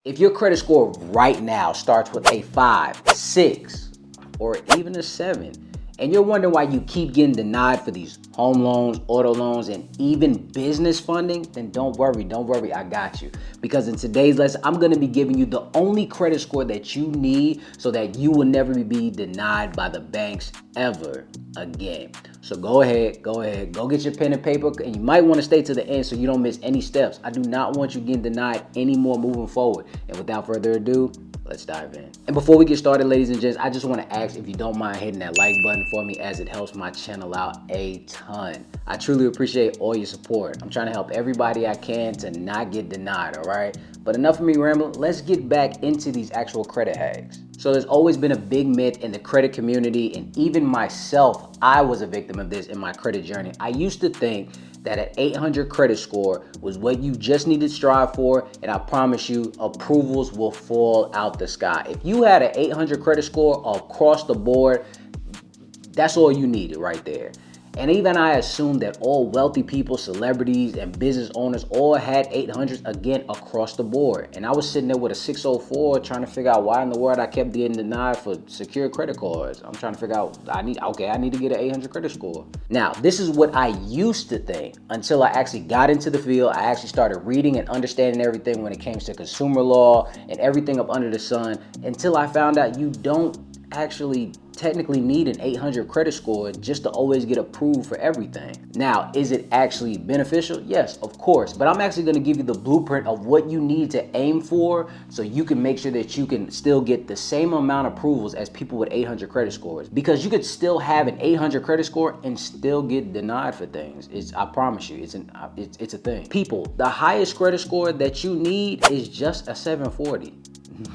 If your credit score right now starts with a 5, 6, or even a 7, and you're wondering why you keep getting denied for these home loans, auto loans, and even business funding, then don't worry, I got you. Because in today's lesson, I'm gonna be giving you the only credit score that you need so that you will never be denied by the banks ever again. So go ahead, go get your pen and paper, and you might wanna stay to the end so you don't miss any steps. I do not want you getting denied anymore moving forward. And without further ado, let's dive in. And before we get started, ladies and gents, I just want to ask if you don't mind hitting that like button for me, as it helps my channel out a ton. I truly appreciate all your support. I'm trying to help everybody I can to not get denied, all right? But enough of me rambling, let's get back into these actual credit hacks. So there's always been a big myth in the credit community, and even myself, I was a victim of this in my credit journey. I used to think that an 800 credit score was what you just need to strive for, and I promise you, approvals will fall out the sky. If you had an 800 credit score across the board, that's all you needed right there. And even I assumed that all wealthy people, celebrities, and business owners all had 800s again across the board. And I was sitting there with a 604 trying to figure out why in the world I kept getting denied for secured credit cards. I'm trying to figure out, I need to get an 800 credit score. Now, this is what I used to think until I actually got into the field. I actually started reading and understanding everything when it came to consumer law and everything up under the sun, until I found out you don't actually technically need an 800 credit score just to always get approved for everything. Now, is it actually beneficial? Yes, of course, but I'm actually going to give you the blueprint of what you need to aim for so you can make sure that you can still get the same amount of approvals as people with 800 credit scores, because you could still have an 800 credit score and still get denied for things. I promise you, it's a thing. People, the highest credit score that you need is just a 740.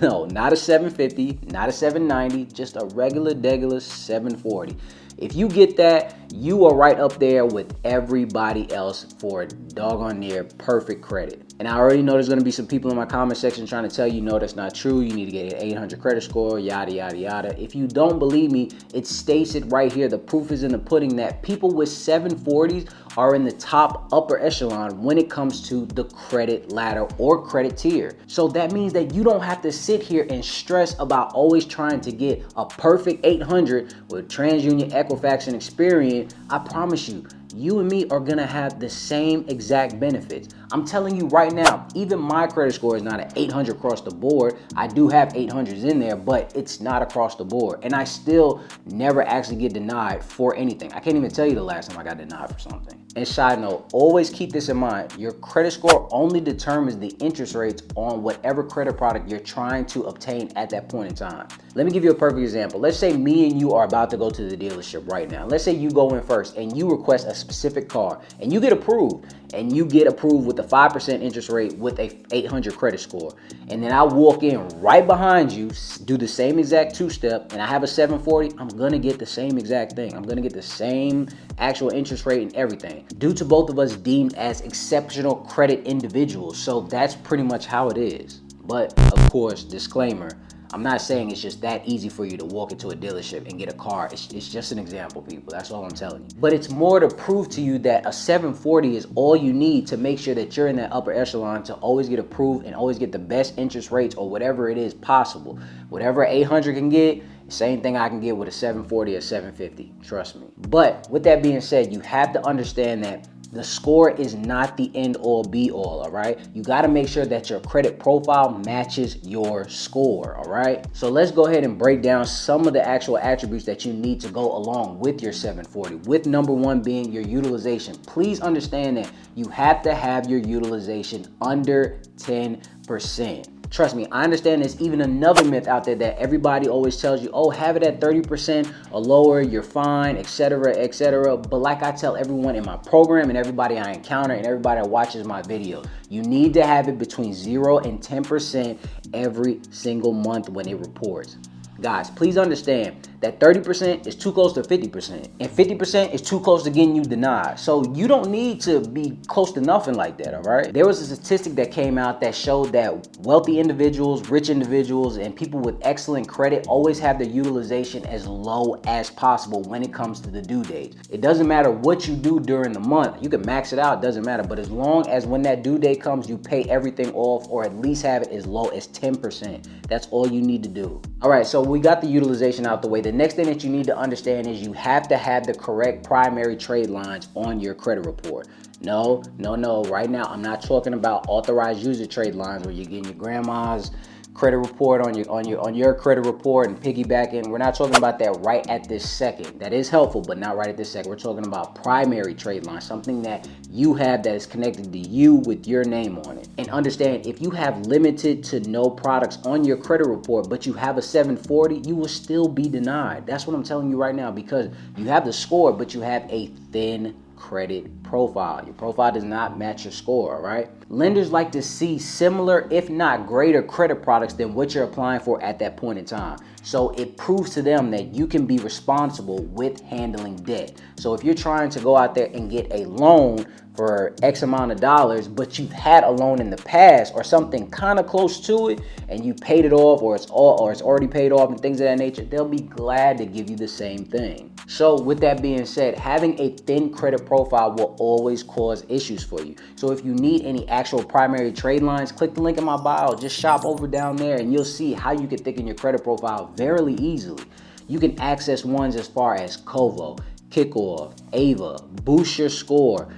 No, not a 750, not a 790, just a regular 740. If you get that, you are right up there with everybody else for doggone near perfect credit. And I already know there's going to be some people in my comment section trying to tell you, no, that's not true. You need to get an 800 credit score, yada, yada, yada. If you don't believe me, it states it right here. The proof is in the pudding that people with 740s are in the top upper echelon when it comes to the credit ladder or credit tier. So that means that you don't have to sit here and stress about always trying to get a perfect 800 with TransUnion, Equifax, and Experian. I promise you, you and me are gonna have the same exact benefits. I'm telling you right now, even my credit score is not an 800 across the board. I do have 800s in there, but it's not across the board. And I still never actually get denied for anything. I can't even tell you the last time I got denied for something. And side note, always keep this in mind. Your credit score only determines the interest rates on whatever credit product you're trying to obtain at that point in time. Let me give you a perfect example. Let's say me and you are about to go to the dealership right now. Let's say you go in first and you request a specific car and you get approved, and you get approved with a 5% interest rate with a 800 credit score. And then I walk in right behind you, do the same exact two-step, and I have a 740, I'm gonna get the same exact thing. I'm gonna get the same actual interest rate and everything, due to both of us deemed as exceptional credit individuals. So that's pretty much how it is. But of course, disclaimer, I'm not saying it's just that easy for you to walk into a dealership and get a car. It's just an example, people. That's all I'm telling you. But it's more to prove to you that a 740 is all you need to make sure that you're in that upper echelon to always get approved and always get the best interest rates or whatever it is possible. Whatever 800 can get, same thing I can get with a 740 or 750. Trust me. But with that being said, you have to understand that the score is not the end all be all right? You gotta make sure that your credit profile matches your score, all right? So let's go ahead and break down some of the actual attributes that you need to go along with your 740, with number one being your utilization. Please understand that you have to have your utilization under 10%. Trust me, I understand there's even another myth out there that everybody always tells you, oh, have it at 30% or lower, you're fine, etc., etc. But like I tell everyone in my program and everybody I encounter and everybody that watches my video, you need to have it between 0 and 10% every single month when it reports. Guys, please understand, that 30% is too close to 50%, and 50% is too close to getting you denied. So you don't need to be close to nothing like that, all right? There was a statistic that came out that showed that wealthy individuals, rich individuals, and people with excellent credit always have their utilization as low as possible when it comes to the due date. It doesn't matter what you do during the month. You can max it out, it doesn't matter. But as long as when that due date comes, you pay everything off, or at least have it as low as 10%. That's all you need to do. All right, so we got the utilization out the way. The next thing that you need to understand is you have to have the correct primary trade lines on your credit report. No. Right now, I'm not talking about authorized user trade lines where you're getting your grandma's credit report on your credit report and piggybacking. We're not talking about that right at this second. That is helpful, but not right at this second. We're talking about primary trade lines, something that you have that is connected to you with your name on it. And understand, if you have limited to no products on your credit report, but you have a 740, you will still be denied. That's what I'm telling you right now, because you have the score, but you have a thin credit profile. Your profile does not match your score, all right? Lenders like to see similar, if not greater, credit products than what you're applying for at that point in time. So it proves to them that you can be responsible with handling debt. So if you're trying to go out there and get a loan for X amount of dollars, but you've had a loan in the past or something kind of close to it, and you paid it off, or it's already paid off and things of that nature, they'll be glad to give you the same thing. So with that being said, having a thin credit profile will always cause issues for you. So if you need any actual primary trade lines, click the link in my bio, just shop over down there, and you'll see how you can thicken your credit profile very easily. You can access ones as far as Kovo, Kickoff, Ava, Boost Your Score,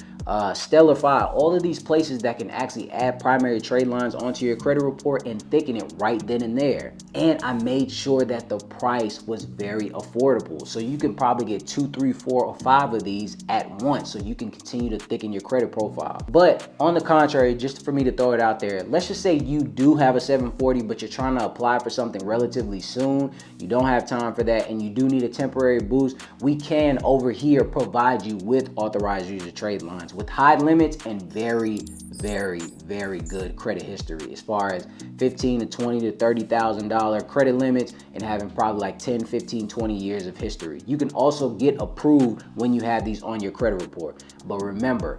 Stellar File, all of these places that can actually add primary trade lines onto your credit report and thicken it right then and there. And I made sure that the price was very affordable. So you can probably get 2, 3, 4, or 5 of these at once, so you can continue to thicken your credit profile. But on the contrary, just for me to throw it out there, let's just say you do have a 740, but you're trying to apply for something relatively soon. You don't have time for that, and you do need a temporary boost. We can over here provide you with authorized user trade lines with high limits and very good credit history, as far as $15,000 to $20,000 to $30,000 credit limits, and having probably like 10, 15, 20 years of history. You can also get approved when you have these on your credit report. But remember,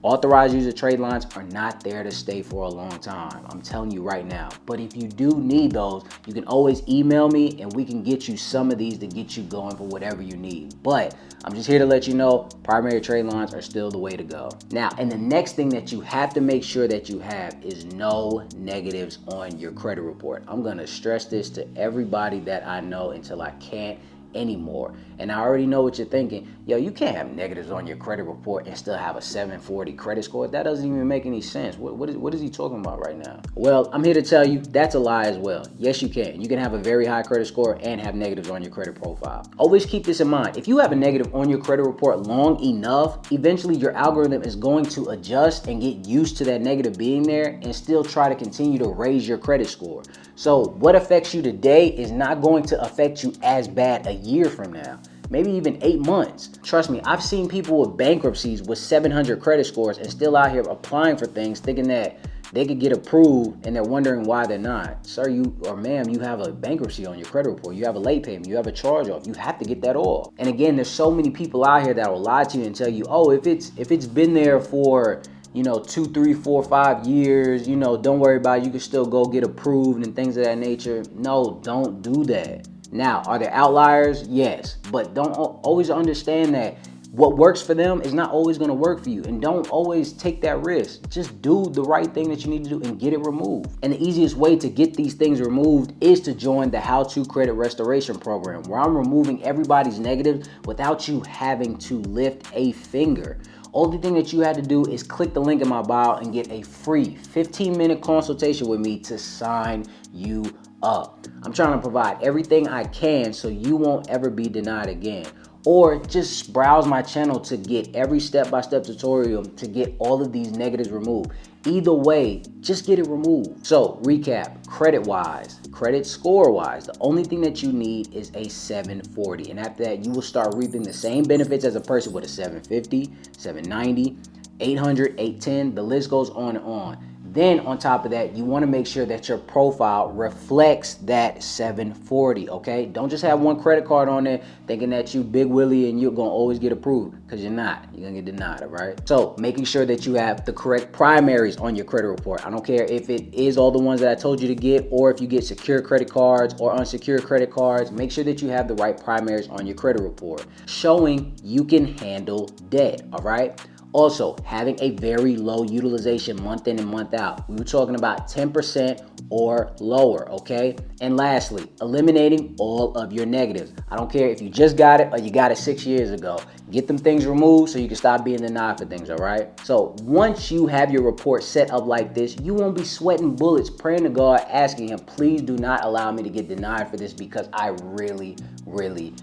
authorized user trade lines are not there to stay for a long time. I'm telling you right now. But if you do need those, you can always email me and we can get you some of these to get you going for whatever you need. But I'm just here to let you know, primary trade lines are still the way to go. Now, and the next thing that you have to make sure that you have is no negatives on your credit report. I'm gonna stress this to everybody that I know until I can't anymore. And I already know what you're thinking. Yo, you can't have negatives on your credit report and still have a 740 credit score. That doesn't even make any sense. What is he talking about right now? Well, I'm here to tell you that's a lie as well. Yes, you can. You can have a very high credit score and have negatives on your credit profile. Always keep this in mind. If you have a negative on your credit report long enough, eventually your algorithm is going to adjust and get used to that negative being there and still try to continue to raise your credit score. So what affects you today is not going to affect you as bad a year from now, maybe even 8 months. Trust me, I've seen people with bankruptcies with 700 credit scores and still out here applying for things thinking that they could get approved, and they're wondering why they're not. Sir, you or ma'am, you have a bankruptcy on your credit report. You have a late payment. You have a charge off. You have to get that off. And again, there's so many people out here that will lie to you and tell you, oh, if it's been there for 2, 3, 4, 5 years, don't worry about it. You can still go get approved and things of that nature. No, don't do that. Now, are there outliers? Yes, but don't always understand that what works for them is not always going to work for you, and don't always take that risk. Just do the right thing that you need to do and get it removed. And the easiest way to get these things removed is to join the How to Credit Restoration Program, where I'm removing everybody's negatives without you having to lift a finger. Only thing that you had to do is click the link in my bio and get a free 15-minute consultation with me to sign you up. I'm trying to provide everything I can so you won't ever be denied again. Or just browse my channel to get every step-by-step tutorial to get all of these negatives removed. Either way, just get it removed. So recap, credit-wise, credit score-wise, the only thing that you need is a 740. And after that, you will start reaping the same benefits as a person with a 750, 790, 800, 810, the list goes on and on. Then on top of that, you want to make sure that your profile reflects that 740, okay? Don't just have one credit card on there thinking that you Big Willie and you're going to always get approved, because you're not. You're going to get denied, all right? So making sure that you have the correct primaries on your credit report. I don't care if it is all the ones that I told you to get, or if you get secure credit cards or unsecured credit cards. Make sure that you have the right primaries on your credit report, showing you can handle debt, all right? Also, having a very low utilization month in and month out. We were talking about 10% or lower, okay? And lastly, eliminating all of your negatives. I don't care if you just got it or you got it 6 years ago. Get them things removed so you can stop being denied for things, all right? So once you have your report set up like this, you won't be sweating bullets, praying to God, asking him, please do not allow me to get denied for this because I really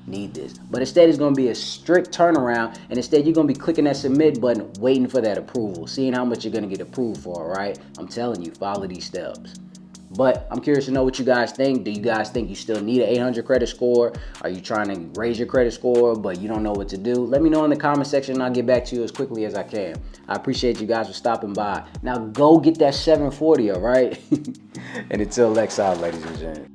need this. But instead, it's going to be a strict turnaround, and instead you're going to be clicking that submit button, waiting for that approval, seeing how much you're going to get approved for, all right? I'm telling you, follow these steps. But I'm curious to know what you guys think. Do you guys think you still need an 800 credit score? Are you trying to raise your credit score, but you don't know what to do? Let me know in the comment section, and I'll get back to you as quickly as I can. I appreciate you guys for stopping by. Now go get that 740, all right? And until next time, ladies and gentlemen.